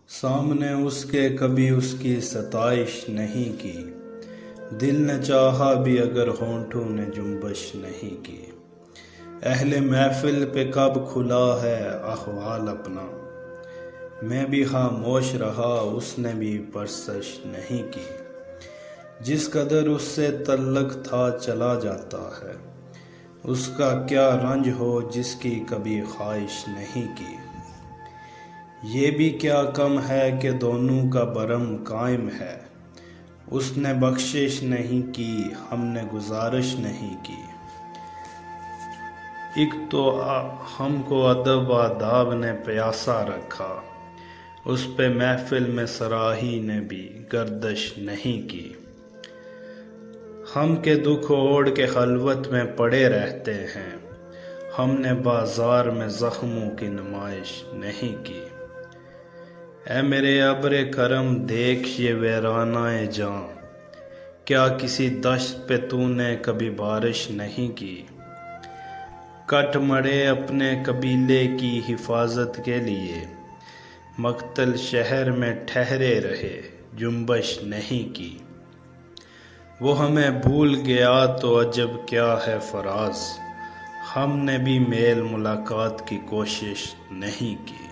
سامنے اس کے کبھی اس کی ستائش نہیں کی، دل نے چاہا بھی اگر ہونٹوں نے جنبش نہیں کی۔ اہل محفل پہ کب کھلا ہے احوال اپنا، میں بھی خاموش رہا اس نے بھی پرسش نہیں کی۔ جس قدر اس سے تعلق تھا چلا جاتا ہے، اس کا کیا رنج ہو جس کی کبھی خواہش نہیں کی۔ یہ بھی کیا کم ہے کہ دونوں کا برہم قائم ہے، اس نے بخشش نہیں کی ہم نے گزارش نہیں کی۔ ایک تو ہم کو ادب و آداب نے پیاسا رکھا، اس پہ محفل میں صراحی نے بھی گردش نہیں کی۔ ہم کے دکھ اوڑھ کے خلوت میں پڑے رہتے ہیں، ہم نے بازار میں زخموں کی نمائش نہیں کی۔ اے میرے ابر کرم دیکھ یہ ویرانہ جاں، کیا کسی دشت پہ تو نے کبھی بارش نہیں کی۔ کٹ مڑے اپنے قبیلے کی حفاظت کے لیے، مقتل شہر میں ٹھہرے رہے جنبش نہیں کی۔ وہ ہمیں بھول گیا تو عجب کیا ہے فراز، ہم نے بھی میل ملاقات کی کوشش نہیں کی۔